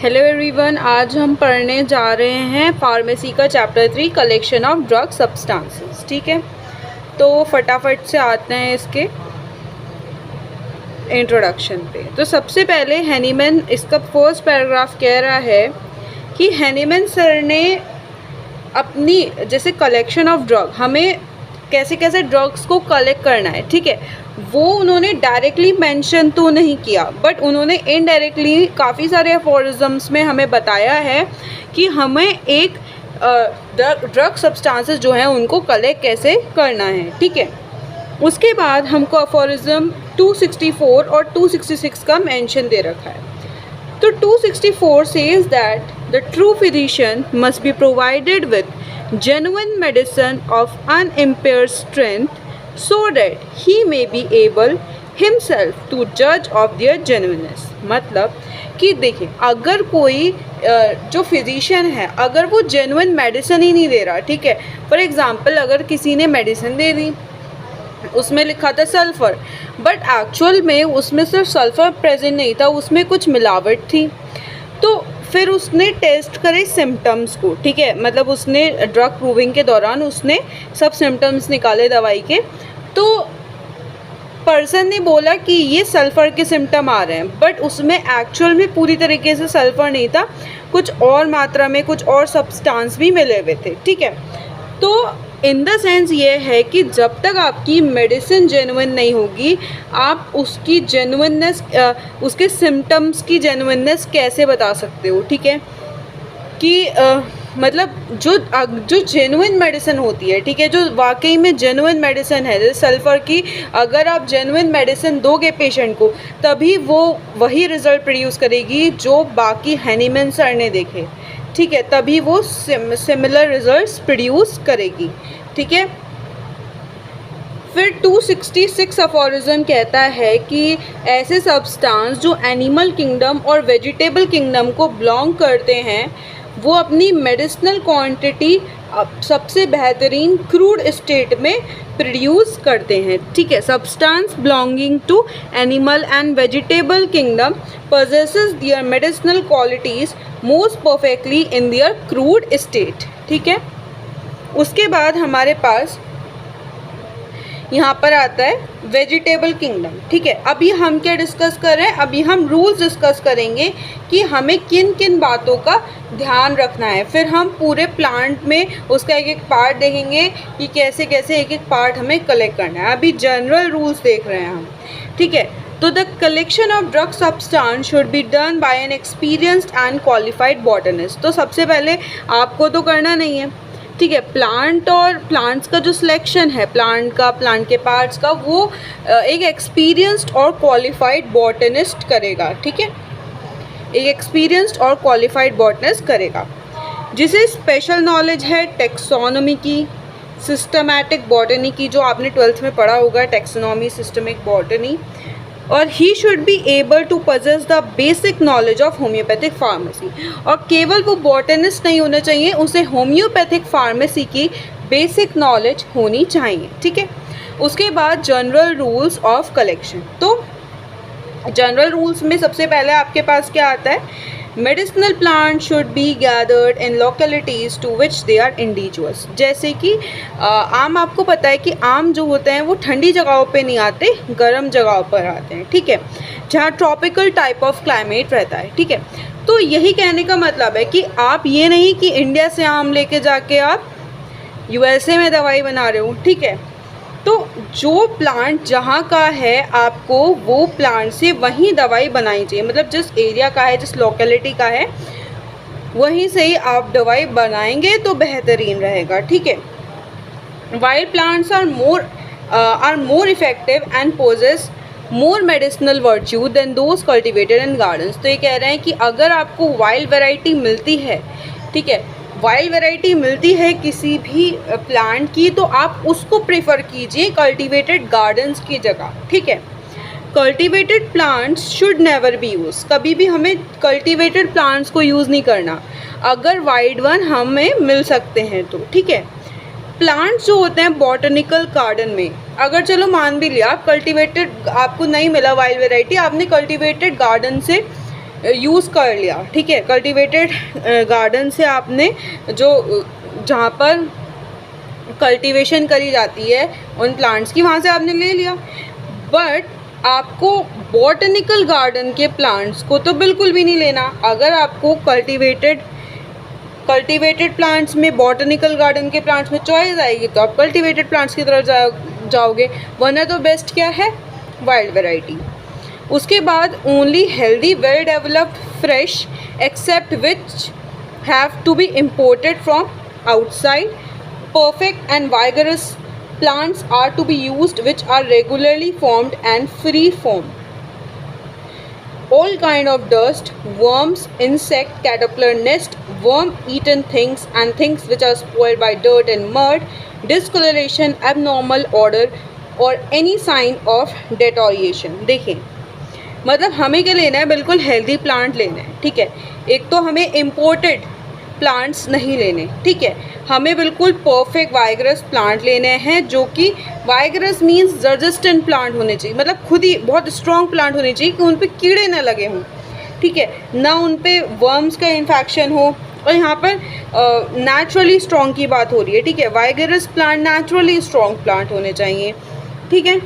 Hello everyone, आज हम पढ़ने जा रहे हैं फार्मेसी का chapter 3 collection of drug substances. ठीक है, तो फटाफट से आते हैं इसके इंट्रोडक्शन पे। तो सबसे पहले हैनीमैन, इसका फर्स्ट पैराग्राफ कह रहा है कि हैनीमैन सर ने अपनी जैसे कलेक्शन ऑफ ड्रग, हमें कैसे कैसे ड्रग्स को कलेक्ट करना है, ठीक है, वो उन्होंने डायरेक्टली मेंशन तो नहीं किया, बट उन्होंने इनडायरेक्टली काफ़ी सारे अफोरिज्म्स में हमें बताया है कि हमें एक ड्रग सब्सटेंसेस जो हैं उनको कलेक्ट कैसे करना है। ठीक है, उसके बाद हमको अफोरिज्म 264 और 266 का मेंशन दे रखा है। तो 264 says that the true physician must be provided with genuine medicine of unimpaired strength so that he may be able himself to judge of their genuineness। मतलब कि देखिए, अगर कोई जो फिजिशियन है, अगर वो जेन्युइन मेडिसिन ही नहीं दे रहा, ठीक है, फॉर एग्जांपल अगर किसी ने मेडिसिन दे दी, उसमें लिखा था सल्फ़र, बट एक्चुअल में उसमें सिर्फ सल्फ़र प्रेजेंट नहीं था, उसमें कुछ मिलावट थी। तो फिर उसने टेस्ट करे सिम्टम्स को, ठीक है, मतलब उसने ड्रग प्रूविंग के दौरान उसने सब सिम्टम्स निकाले दवाई के, तो पर्सन ने बोला कि ये सल्फ़र के सिम्टम आ रहे हैं, बट उसमें एक्चुअल में पूरी तरीके से सल्फ़र नहीं था, कुछ और मात्रा में कुछ और सब्सटेंस भी मिले हुए थे। ठीक है, तो इन द सेंस ये है कि जब तक आपकी मेडिसिन जेन्युइन नहीं होगी, आप उसकी जेन्युइननेस, उसके सिम्टम्स की जेन्युइननेस कैसे बता सकते हो। ठीक है, कि मतलब जो जेन्युइन मेडिसिन होती है, ठीक है, जो वाकई में जेन्युइन मेडिसिन है, जैसे सल्फ़र की, अगर आप जेन्युइन मेडिसिन दोगे पेशेंट को, तभी वो वही रिज़ल्ट प्रोड्यूस करेगी जो बाकी हैनीमैन सर ने देखे। ठीक है, तभी वो सिमिलर रिजल्ट्स प्रोड्यूस करेगी। ठीक है, फिर 266 अफोरिज्म कहता है कि ऐसे सब्सटेंस जो एनिमल किंगडम और वेजिटेबल किंगडम को बिलोंग करते हैं, वो अपनी मेडिसिनल क्वांटिटी सबसे बेहतरीन क्रूड स्टेट में प्रोड्यूस करते हैं। ठीक है, substance belonging to animal and vegetable kingdom possesses their medicinal qualities most perfectly in their crude state। ठीक है, उसके बाद हमारे पास यहाँ पर आता है वेजिटेबल किंगडम। ठीक है, अभी हम क्या डिस्कस कर रहे हैं, अभी हम रूल्स डिस्कस करेंगे कि हमें किन किन बातों का ध्यान रखना है। फिर हम पूरे प्लांट में उसका एक एक पार्ट देखेंगे कि कैसे कैसे एक एक पार्ट हमें कलेक्ट करना है। अभी जनरल रूल्स देख रहे हैं हम। ठीक है, तो the collection of drug substance should be done by N experienced and qualified botanist. तो सबसे पहले आपको तो करना नहीं है, ठीक है, प्लांट और प्लांट्स का जो सिलेक्शन है, प्लांट के पार्ट्स का, वो एक एक्सपीरियंस्ड और क्वालिफाइड बॉटनिस्ट करेगा। ठीक है, एक एक्सपीरियंस्ड और क्वालिफाइड बॉटनिस्ट करेगा, जिसे स्पेशल नॉलेज है टेक्सोनॉमी की, सिस्टमैटिक बॉटनी की, जो आपने 12th में पढ़ा होगा, टेक्सोनॉमी, सिस्टमिक बॉटनी, और he should be able to possess the basic knowledge of homoeopathic pharmacy. और केवल वो बॉटनिस्ट नहीं होना चाहिए, उसे होम्योपैथिक फार्मेसी की बेसिक नॉलेज होनी चाहिए। ठीक है, उसके बाद जनरल रूल्स ऑफ कलेक्शन। तो जनरल रूल्स में सबसे पहले आपके पास क्या आता है, medicinal plant should be gathered in localities to which they are individuals. जैसे कि आम, आपको पता है कि आम जो होते हैं वो ठंडी जगहों पे नहीं आते, गर्म जगहों पर आते हैं। ठीक है, जहाँ ट्रॉपिकल टाइप ऑफ क्लाइमेट रहता है। ठीक है, तो यही कहने का मतलब है कि आप ये नहीं कि इंडिया से आम लेके जाके आप यूएसए में दवाई बना रहे हो। ठीक है, तो जो प्लांट जहाँ का है, आपको वो प्लांट से वहीं दवाई बनानी चाहिए, मतलब जिस एरिया का है, जिस लोकेलिटी का है, वहीं से ही आप दवाई बनाएंगे तो बेहतरीन रहेगा। ठीक है, wild plants are more effective and possess more medicinal virtue than those cultivated in gardens. तो ये कह रहे हैं कि अगर आपको वाइल्ड वैरायटी मिलती है, ठीक है, वाइल्ड वैरायटी मिलती है किसी भी प्लांट की, तो आप उसको प्रेफर कीजिए कल्टीवेटेड गार्डन्स की जगह। ठीक है, cultivated plants should never B use. कभी भी हमें कल्टीवेटेड प्लांट्स को यूज़ नहीं करना, अगर वाइल्ड वन हमें मिल सकते हैं तो। ठीक है, प्लांट्स जो होते हैं बॉटनिकल गार्डन में, अगर चलो मान भी लिया आप कल्टीवेटेड आपको नहीं मिला वाइल्ड वैरायटी, आपने कल्टीवेटेड गार्डन से यूज़ कर लिया, ठीक है, कल्टीवेटेड गार्डन से आपने जो जहाँ पर कल्टीवेशन करी जाती है उन प्लांट्स की, वहाँ से आपने ले लिया। बट आपको बॉटनिकल गार्डन के प्लांट्स को तो बिल्कुल भी नहीं लेना। अगर आपको कल्टीवेटेड प्लांट्स में, बॉटनिकल गार्डन के प्लांट्स में चॉइस आएगी तो आप कल्टीवेटेड प्लांट्स की तरफ जाओगे, वरना तो बेस्ट क्या है, वाइल्ड वैरायटी। उसके बाद only healthy well developed fresh except which have to be imported from outside, perfect and vigorous plants are to be used which are regularly formed and free form. All kind of dust, worms, insect, caterpillar nest, worm eaten things and things which are spoiled by dirt and mud, discoloration, abnormal odor or any sign of deterioration. देखें, मतलब हमें क्या लेना है, बिल्कुल healthy plant लेना है, ठीक है। एक तो हमें इम्पोर्टेड प्लांट्स नहीं लेने, ठीक है, हमें बिल्कुल परफेक्ट वाइगरस प्लांट लेने हैं, जो कि वाइगरस मींस रेजिस्टेंट प्लांट होने चाहिए, मतलब खुद ही बहुत स्ट्रॉन्ग प्लांट होने चाहिए कि उन पे कीड़े ना लगे हों, ठीक है, ना उन पे वर्म्स का इन्फेक्शन हो। और यहाँ पर नेचुरली स्ट्रॉन्ग की बात हो रही है, ठीक है, वाइगरस प्लांट नेचुरली स्ट्रॉन्ग प्लांट होने चाहिए, ठीक है।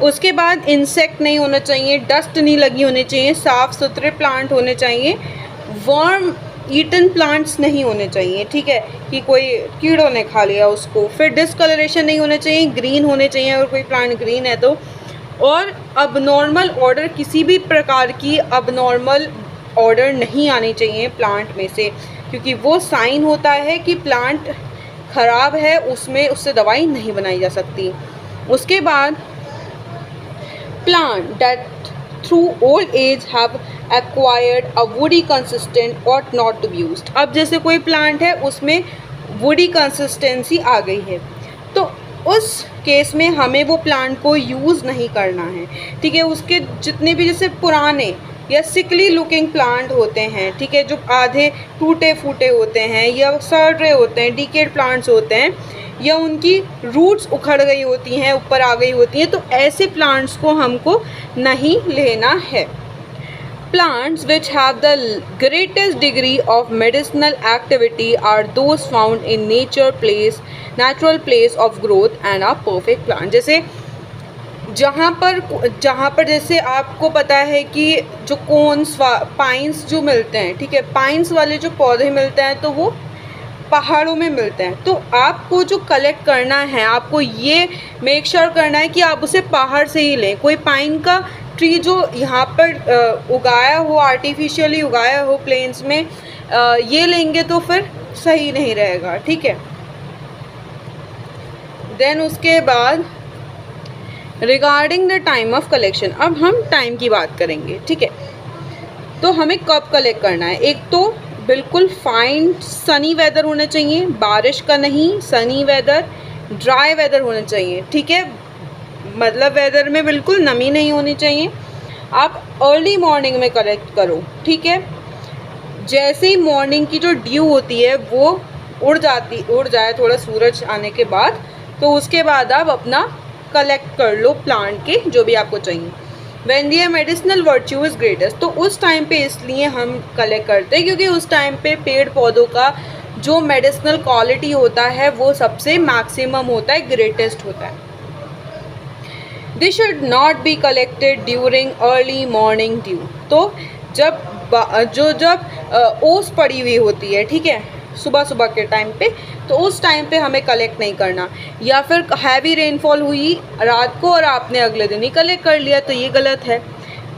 उसके बाद इंसेक्ट नहीं होना चाहिए, डस्ट नहीं लगी होनी चाहिए, साफ़ सुथरे प्लांट होने चाहिए, वर्म ईटन प्लांट्स नहीं होने चाहिए, ठीक है, कि कोई कीड़ों ने खा लिया उसको। फिर डिसकलरेशन नहीं होने चाहिए, ग्रीन होने चाहिए अगर कोई प्लांट ग्रीन है तो। और अबनॉर्मल ऑर्डर, किसी भी प्रकार की अबनॉर्मल ऑर्डर नहीं आनी चाहिए प्लांट में से, क्योंकि वो साइन होता है कि प्लांट ख़राब है, उससे दवाई नहीं बनाई जा सकती। उसके बाद plant that through old age have acquired a woody consistent ought not to be used। अब जैसे कोई प्लांट है उसमें वुडी कंसिस्टेंसी आ गई है, तो उस केस में हमें वो प्लांट को यूज़ नहीं करना है, ठीक है। उसके जितने भी जैसे पुराने या सिकली लुकिंग प्लांट होते हैं, ठीक है, जो आधे टूटे फूटे होते हैं या सड़ रहे होते हैं, डिकेड प्लांट्स होते हैं, या उनकी रूट्स उखड़ गई होती हैं, ऊपर आ गई होती हैं, तो ऐसे प्लांट्स को हमको नहीं लेना है। Plants which have the greatest degree of medicinal activity are those found in natural place of growth and are perfect plant. जैसे जहाँ पर जैसे आपको पता है कि जो कोन्स, पाइन्स जो मिलते हैं, ठीक है, पाइन्स वाले जो पौधे मिलते हैं तो वो पहाड़ों में मिलते हैं। तो आपको जो कलेक्ट करना है, आपको ये मेक श्योर करना है कि आप उसे पहाड़ से ही लें। कोई पाइन का ट्री जो यहाँ पर उगाया हो, आर्टिफिशियली उगाया हो प्लेन्स में, ये लेंगे तो फिर सही नहीं रहेगा, ठीक है। देन उसके बाद regarding the time of collection, अब हम टाइम की बात करेंगे, ठीक है। तो हमें कब कलेक्ट करना है, एक तो बिल्कुल फाइन सनी वेदर होना चाहिए, बारिश का नहीं, सनी वेदर, ड्राई वेदर होना चाहिए, ठीक है, मतलब वेदर में बिल्कुल नमी नहीं होनी चाहिए। आप अर्ली मॉर्निंग में कलेक्ट करो, ठीक है। जैसे ही मॉर्निंग की जो ड्यू होती है वो उड़ जाए थोड़ा सूरज आने के बाद, तो उसके बाद आप अपना कलेक्ट कर लो प्लांट के जो भी आपको चाहिए। When the medicinal virtue is greatest, तो उस टाइम पे इसलिए हम कलेक्ट करते हैं क्योंकि उस टाइम पे पेड़ पौधों का जो मेडिसिनल क्वालिटी होता है वो सबसे मैक्सिमम होता है, ग्रेटेस्ट होता है। They should not be collected during early morning dew। तो जब ओस पड़ी हुई होती है, ठीक है, सुबह के टाइम पे, तो उस टाइम पे हमें कलेक्ट नहीं करना। या फिर हैवी रेनफॉल हुई रात को और आपने अगले दिन ही कलेक्ट कर लिया, तो ये गलत है।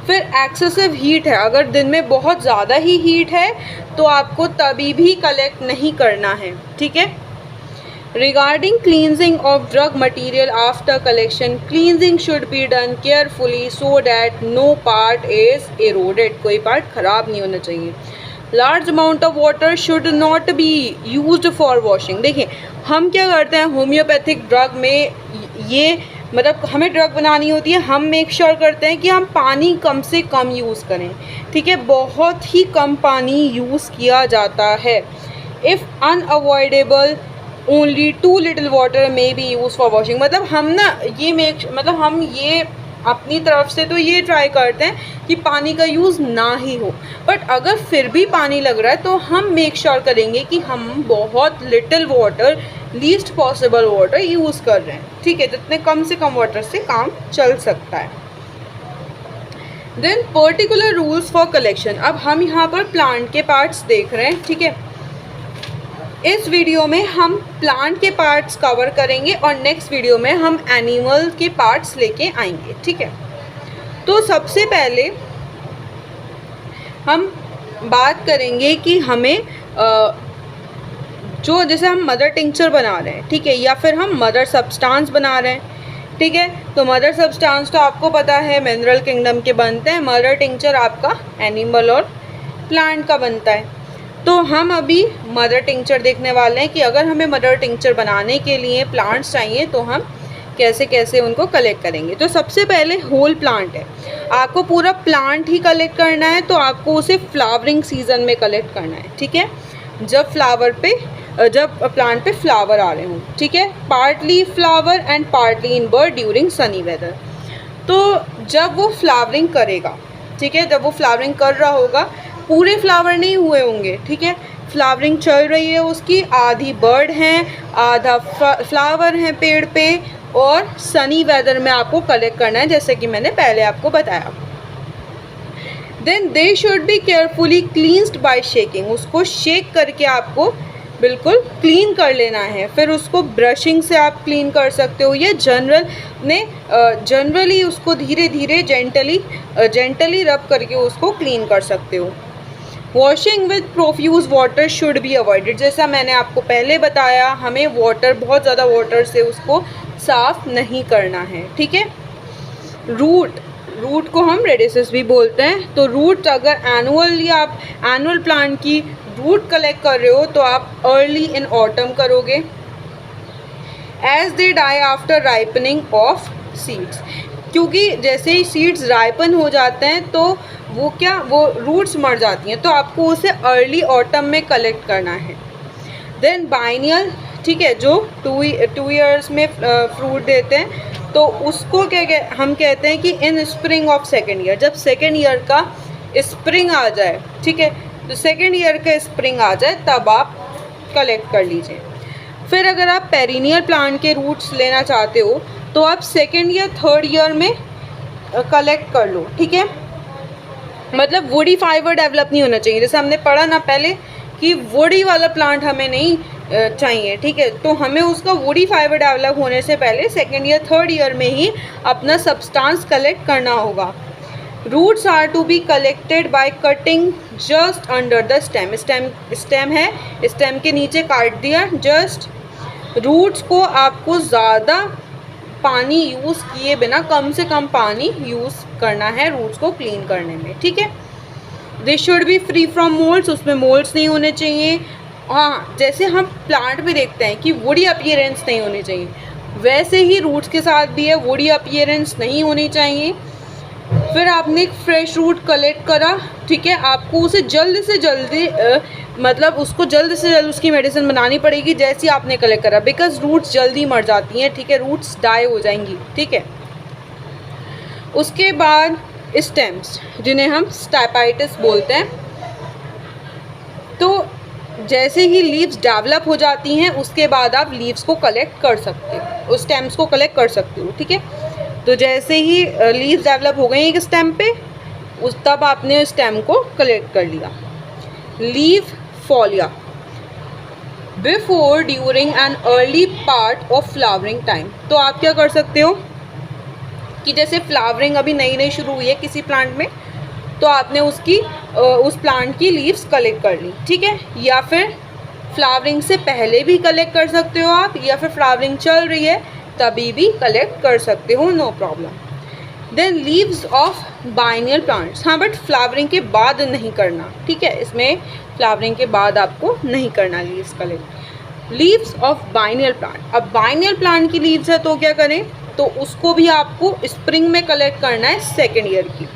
फिर एक्सेसिव हीट है, अगर दिन में बहुत ज़्यादा ही हीट है तो आपको तभी भी कलेक्ट नहीं करना है, ठीक है। Regarding cleansing of drug material after collection, cleansing should be done carefully so that no part is eroded, कोई पार्ट ख़राब नहीं होना चाहिए। Large amount of water should not be used for washing. देखिए हम क्या करते हैं होम्योपैथिक ड्रग में, ये मतलब हमें ड्रग बनानी होती है, हम मेक श्योर करते हैं कि हम पानी कम से कम यूज़ करें, ठीक है, बहुत ही कम पानी यूज़ किया जाता है। If unavoidable only too little water may be use for washing, मतलब हम ये अपनी तरफ से तो ये ट्राई करते हैं कि पानी का यूज़ ना ही हो, बट अगर फिर भी पानी लग रहा है तो हम मेक श्योर करेंगे कि हम बहुत little water, least possible water use कर रहे हैं, ठीक है, जितने कम से कम वाटर से काम चल सकता है। Then particular rules for collection. अब हम यहाँ पर प्लांट के पार्ट्स देख रहे हैं, ठीक है। इस वीडियो में हम प्लांट के पार्ट्स कवर करेंगे और नेक्स्ट वीडियो में हम एनिमल के पार्ट्स लेके आएंगे, ठीक है। तो सबसे पहले हम बात करेंगे कि हमें जो जैसे हम मदर टिंक्चर बना रहे हैं, ठीक है, या फिर हम मदर सब्सटेंस बना रहे हैं, ठीक है। तो मदर सब्सटेंस तो आपको पता है मिनरल किंगडम के बनते हैं, मदर टिंक्चर आपका एनिमल और प्लांट का बनता है। तो हम अभी मदर टिंक्चर देखने वाले हैं कि अगर हमें मदर टिंक्चर बनाने के लिए प्लांट्स चाहिए तो हम कैसे कैसे उनको कलेक्ट करेंगे। तो सबसे पहले होल प्लांट है, आपको पूरा प्लांट ही कलेक्ट करना है, तो आपको उसे फ्लावरिंग सीजन में कलेक्ट करना है, ठीक है, जब प्लांट पे फ्लावर आ रहे हों, ठीक है। Partly flower and partly in bird during sunny weather. तो जब वो फ्लावरिंग करेगा, ठीक है, जब वो फ्लावरिंग कर रहा होगा, पूरे फ्लावर नहीं हुए होंगे, ठीक है, फ्लावरिंग चल रही है उसकी, आधी बर्ड हैं, आधा फ्लावर हैं पेड़ पे, और सनी वेदर में आपको कलेक्ट करना है, जैसे कि मैंने पहले आपको बताया। Then they should be carefully cleansed by shaking, उसको शेक करके आपको बिल्कुल क्लीन कर लेना है। फिर उसको ब्रशिंग से आप क्लीन कर सकते हो, या जनरली उसको धीरे धीरे जेंटली रब करके उसको क्लीन कर सकते हो। Washing with profuse water should be avoided, जैसा मैंने आपको पहले बताया, हमें बहुत ज़्यादा वाटर से उसको साफ़ नहीं करना है, ठीक है। रूट को हम रेडिसेस भी बोलते हैं। तो रूट अगर एनुअल प्लांट की रूट कलेक्ट कर रहे हो तो आप अर्ली इन ऑटम करोगे। As they die after ripening of seeds, क्योंकि जैसे ही सीड्स राइपन हो जाते हैं तो वो रूट्स मर जाती हैं, तो आपको उसे अर्ली ऑटम में कलेक्ट करना है। देन बाइनियल, ठीक है, जो 2 ईयर्स में फ्रूट देते हैं, तो उसको हम कहते हैं कि इन स्प्रिंग ऑफ सेकेंड ईयर, जब सेकेंड ईयर का स्प्रिंग आ जाए, ठीक है, तो सेकेंड ईयर का स्प्रिंग आ जाए तब आप कलेक्ट कर लीजिए। फिर अगर आप पेरिनियल प्लांट के रूट्स लेना चाहते हो तो आप सेकेंड या थर्ड ईयर में कलेक्ट कर लो, ठीक है। मतलब वुडी फाइबर डेवलप नहीं होना चाहिए, जैसे हमने पढ़ा ना पहले कि वुडी वाला प्लांट हमें नहीं चाहिए, ठीक है। तो हमें उसका वुडी फाइबर डेवलप होने से पहले सेकेंड या थर्ड ईयर में ही अपना सब्सटेंस कलेक्ट करना होगा। Roots are to be collected by cutting just under the stem. Stem है, स्टेम के नीचे काट दिया जस्ट। रूट्स को आपको ज़्यादा पानी यूज़ किए बिना कम से कम पानी यूज़ करना है रूट्स को क्लीन करने में, ठीक है। दे should B free from moulds, उसमें मोल्ड्स नहीं होने चाहिए। हाँ, जैसे हम प्लांट में देखते हैं कि वुडी अपीयरेंस नहीं होनी चाहिए, वैसे ही रूट्स के साथ भी है, वुडी अपीयरेंस नहीं होनी चाहिए। फिर आपने एक फ्रेश रूट कलेक्ट करा, ठीक है, आपको उसे जल्द से जल्दी मतलब उसको जल्द से जल्द उसकी मेडिसिन बनानी पड़ेगी जैसी आपने कलेक्ट करा, बिकॉज रूट्स जल्दी मर जाती हैं, ठीक है, रूट्स डाई हो जाएंगी, ठीक है। उसके बाद स्टेम्स, जिन्हें हम स्टैपाइटिस बोलते हैं, तो जैसे ही लीव्स डेवलप हो जाती हैं उसके बाद आप लीव्स को कलेक्ट कर सकते हो, उस स्टेम्स को कलेक्ट कर सकते हो, ठीक है। तो जैसे ही लीव्स डेवलप हो गई एक स्टेम पे, तब आपने स्टेम को कलेक्ट कर लिया। Leave folia before during an early part of flowering time. तो आप क्या कर सकते हो कि जैसे फ्लावरिंग अभी नई शुरू हुई है किसी प्लांट में, तो आपने उस प्लांट की लीव्स कलेक्ट कर ली, ठीक है, या फिर फ्लावरिंग से पहले भी कलेक्ट कर सकते हो आप, या फिर फ्लावरिंग चल रही है तभी भी कलेक्ट कर सकते हो, no problem. Then leaves of biennial plants, हाँ, बट फ्लावरिंग के बाद नहीं करना, ठीक है, इसमें फ्लावरिंग के बाद आपको नहीं करना leaves collect. Leaves of biennial plant, अब बाइनियल प्लांट की लीव्स है तो क्या करें, तो उसको भी आपको स्प्रिंग में कलेक्ट करना है सेकेंड ईयर की।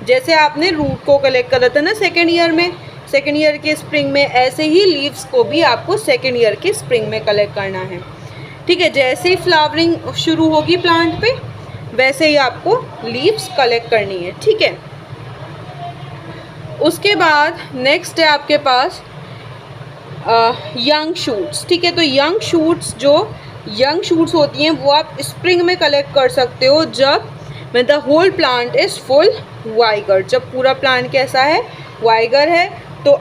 जैसे आपने रूट को कलेक्ट करा था ना सेकेंड ईयर में, सेकेंड ईयर के स्प्रिंग में, ऐसे ही लीव्स को भी आपको सेकेंड ईयर के स्प्रिंग में कलेक्ट करना है, ठीक है। जैसे ही फ्लावरिंग शुरू होगी प्लांट पे, वैसे ही आपको लीव्स कलेक्ट करनी है, ठीक है। उसके बाद नेक्स्ट है आपके पास यंग शूट्स, ठीक है। तो यंग शूट्स होती हैं वो आप स्प्रिंग में कलेक्ट कर सकते हो, जब when the whole plant is full vigour, जब पूरा प्लांट कैसा है, वाइगर है, तो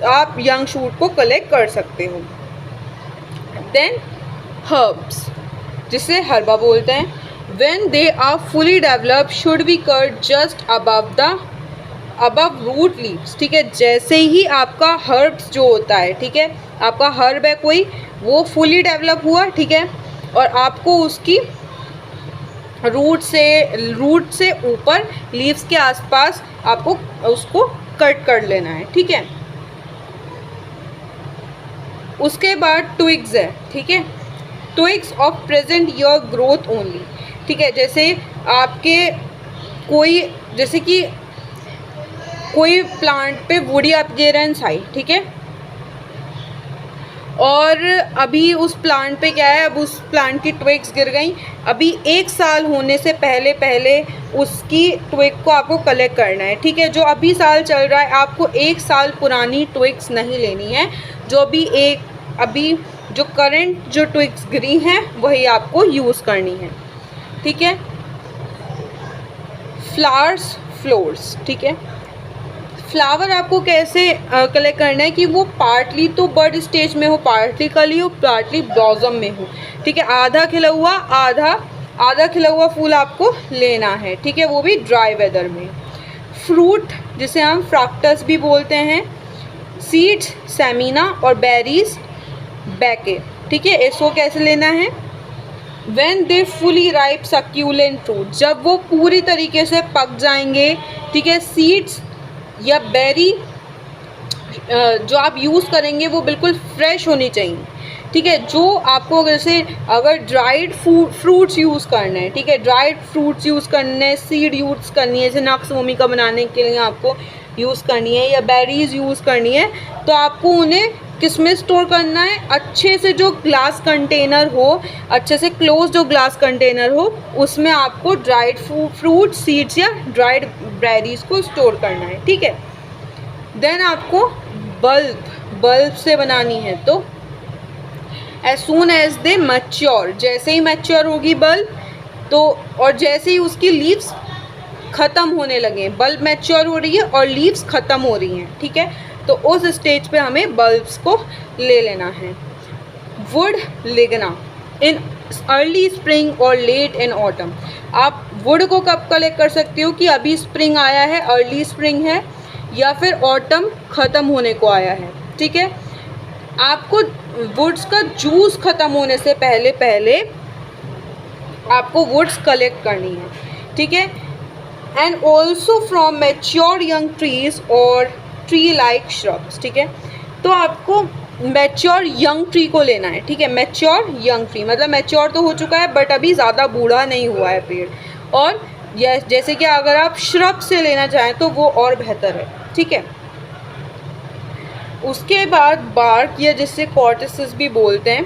आप यंग शूट को कलेक्ट कर सकते हो। देन हर्ब्स, जिसे हर्बा बोलते हैं, when they are fully developed should be cut just above root leaves, ठीक है। जैसे ही आपका हर्ब्स जो होता है, ठीक है, आपका हर्ब है कोई, वो फुली डेवलप हुआ, ठीक है, और आपको उसकी रूट से ऊपर लीव्स के आसपास आपको उसको कट कर लेना है, ठीक है। उसके बाद ट्विग्स है, ठीक है। Twigs of present your growth only, ठीक है। जैसे कि कोई प्लांट पे वुडी अपीयरेंस आई, ठीक है, और अभी उस प्लांट पे क्या है, अब उस प्लांट की ट्विग्स गिर गई, अभी 1 साल होने से पहले उसकी ट्विग को आपको कलेक्ट करना है, ठीक है। जो अभी साल चल रहा है, आपको 1 साल पुरानी ट्विग्स नहीं लेनी है, जो अभी जो करंट जो ट्विग्स गिरी हैं वही आपको यूज़ करनी है, ठीक है। फ्लोर्स, ठीक है। फ्लावर आपको कैसे कलेक्ट करना है कि वो पार्टली तो बर्ड स्टेज में हो, पार्टली कली हो, पार्टली ब्लॉसम में हो, ठीक है। आधा खिला हुआ फूल आपको लेना है, ठीक है, वो भी ड्राई वेदर में। फ्रूट, जिसे हम फ्रैक्टस भी बोलते हैं, सीड्स सेमिना और बेरीज बैके, ठीक है। इसको कैसे लेना है, When they fully ripe succulent fruit, जब वो पूरी तरीके से पक जाएंगे, ठीक है। सीड्स या बेरी जो आप यूज़ करेंगे वो बिल्कुल फ्रेश होनी चाहिए, ठीक है। जो आपको जैसे अगर ड्राइड फ्रूट्स यूज़ करना है, ठीक है, ड्राइड फ्रूट्स यूज़ करने हैं, सीड यूज़ करनी है, जैसे नक्स भूमिका बनाने के लिए आपको यूज़ करनी है, या बेरीज़ यूज़ करनी है, तो आपको उन्हें किस में स्टोर करना है, अच्छे से जो ग्लास कंटेनर हो, अच्छे से क्लोज जो ग्लास कंटेनर हो, उसमें आपको ड्राइड फ्रूट सीड्स या ड्राइड बेरीज को स्टोर करना है, ठीक है। देन आपको बल्ब से बनानी है, तो as soon as they mature, जैसे ही मैच्योर होगी बल्ब, तो और जैसे ही उसकी लीव्स ख़त्म होने लगे, बल्ब मैच्योर हो रही है और लीव्स ख़त्म हो रही हैं, ठीक है, तो उस स्टेज पे हमें बल्ब्स को ले लेना है। वुड लिग्ना इन अर्ली स्प्रिंग और लेट इन ऑटम, आप वुड को कब कलेक्ट कर सकते हो कि अभी स्प्रिंग आया है, अर्ली स्प्रिंग है, या फिर ऑटम ख़त्म होने को आया है, ठीक है। आपको वुड्स का जूस ख़त्म होने से पहले आपको वुड्स कलेक्ट करनी है, ठीक है। And also from mature young trees और ट्री लाइक श्रब्स, ठीक है। तो आपको मैच्योर यंग ट्री को लेना है, ठीक है। मैच्योर यंग ट्री मतलब मैच्योर तो हो चुका है बट अभी ज़्यादा बूढ़ा नहीं हुआ है पेड़, और जैसे कि अगर आप श्रब से लेना चाहें तो वो और बेहतर है, ठीक है। उसके बाद बार्क, या जिससे कॉर्टिसेस भी बोलते हैं,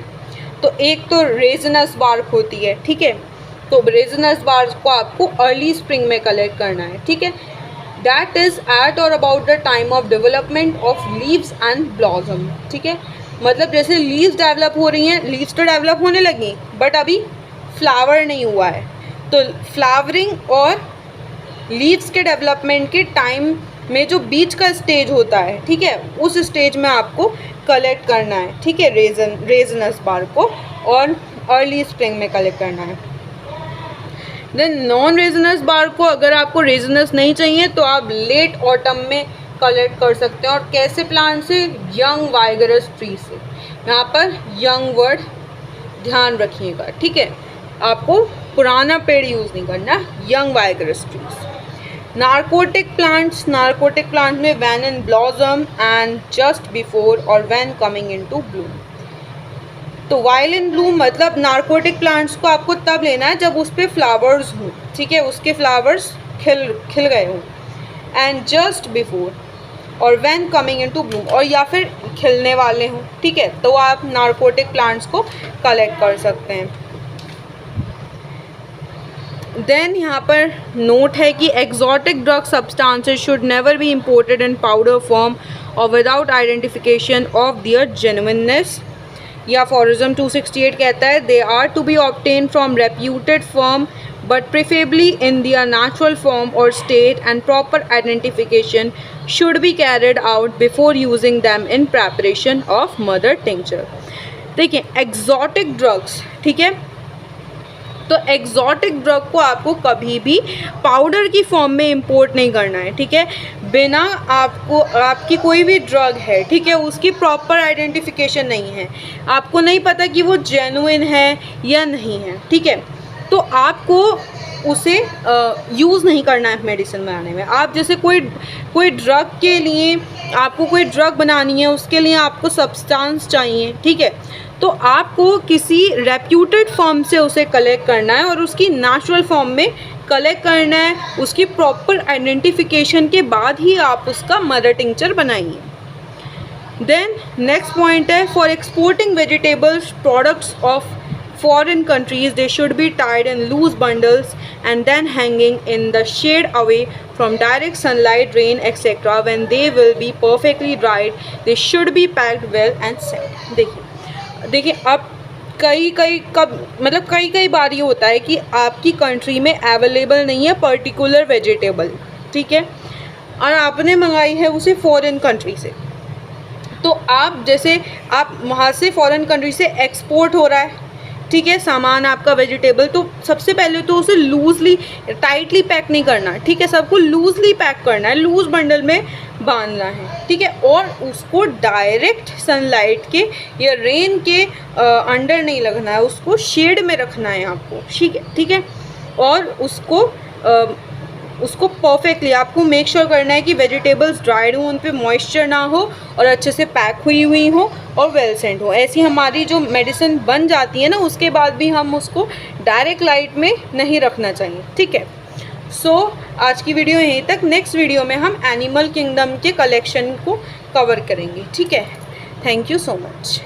तो एक तो रेजनस बार्क होती है, ठीक है। तो रेजनस बार्क को आपको अर्ली स्प्रिंग में कलेक्ट करना है, ठीक है। दैट इज़ एट और about the time of development of leaves and blossom, ठीक है। मतलब जैसे लीव्स डेवलप हो रही हैं, लीव्स तो डेवलप होने लगी बट अभी फ्लावर नहीं हुआ है, तो फ्लावरिंग और लीव्स के डेवलपमेंट के टाइम में जो बीच का स्टेज होता है, ठीक है, उस स्टेज में आपको कलेक्ट करना है, ठीक है, रेजनस बार्क को, और अर्ली स्प्रिंग में कलेक्ट करना है। देन नॉन रेजनस बार्क को अगर आपको रेजनस नहीं चाहिए तो आप लेट ऑटम में कलेक्ट कर सकते हैं, और कैसे प्लांट से, यंग वाइगरस ट्री से। यहाँ पर यंग वर्ड ध्यान रखिएगा, ठीक है, आपको पुराना पेड़ यूज़ नहीं करना, यंग वाइगरस ट्रीज। नार्कोटिक प्लांट्स में when in blossom and just before और व्हेन कमिंग इनटू ब्लूम। तो वाइल इन ब्लूम मतलब नार्कोटिक प्लांट्स को आपको तब लेना है जब उस पर फ्लावर्स हों, ठीक है, उसके फ्लावर्स खिल गए हों। एंड जस्ट बिफोर और व्हेन कमिंग इनटू ब्लूम, और या फिर खिलने वाले हों, ठीक है, तो आप नार्कोटिक प्लांट्स को कलेक्ट कर सकते हैं। देन यहाँ पर नोट है कि exotic drug substances should never be imported in powder form और without identification of their genuineness. या फॉरिज्म 268 कहता है they are to be obtain from reputed firm but preferably in their natural form or state, and proper identification should be carried out before using them in preparation of mother tincture। देखिए exotic drugs, ठीक है, तो exotic drug को आपको कभी भी powder की form में इंपोर्ट नहीं करना है, ठीक है। बिना आपको आपकी कोई भी ड्रग है, ठीक है, उसकी प्रॉपर आइडेंटिफिकेशन नहीं है, आपको नहीं पता कि वो जेन्युइन है या नहीं है, ठीक है, तो आपको उसे यूज़ नहीं करना है मेडिसिन बनाने में। आप जैसे कोई ड्रग के लिए आपको कोई ड्रग बनानी है, उसके लिए आपको सब्सटेंस चाहिए, ठीक है, तो आपको किसी रेप्यूटेड फर्म से उसे कलेक्ट करना है और उसकी नेचुरल फॉर्म में कलेक्ट करना है। उसकी प्रॉपर आइडेंटिफिकेशन के बाद ही आप उसका मदर टिंक्चर बनाइए। देन नेक्स्ट पॉइंट है for exporting vegetables products of foreign countries they should be tied in loose bundles and then hanging in the shade away from direct sunlight, rain, etc. When they will be perfectly dried they should be packed well and sealed। देखिए अब कई बार ये होता है कि आपकी country में available नहीं है पर्टिकुलर वेजिटेबल, ठीक है, और आपने मंगाई है उसे फॉरेन कंट्री से, तो आप जैसे आप वहाँ से फॉरेन कंट्री से एक्सपोर्ट हो रहा है, ठीक है, सामान आपका वेजिटेबल, तो सबसे पहले तो उसे लूजली टाइटली पैक नहीं करना, ठीक है, सबको लूजली पैक करना है, लूज बंडल में बांधना है, ठीक है, और उसको डायरेक्ट सनलाइट के या रेन के अंडर नहीं लगना है, उसको शेड में रखना है आपको, ठीक है, और उसको परफेक्टली आपको मेक श्योर करना है कि वेजिटेबल्स ड्राइड हो, उन पे मॉइस्चर ना हो और अच्छे से पैक हुई हो और वेल सेंट हो। ऐसी हमारी जो मेडिसिन बन जाती है ना, उसके बाद भी हम उसको डायरेक्ट लाइट में नहीं रखना चाहिए, ठीक है। सो आज की वीडियो यहीं तक। नेक्स्ट वीडियो में हम एनिमल किंगडम के कलेक्शन को कवर करेंगे, ठीक है। Thank you so much.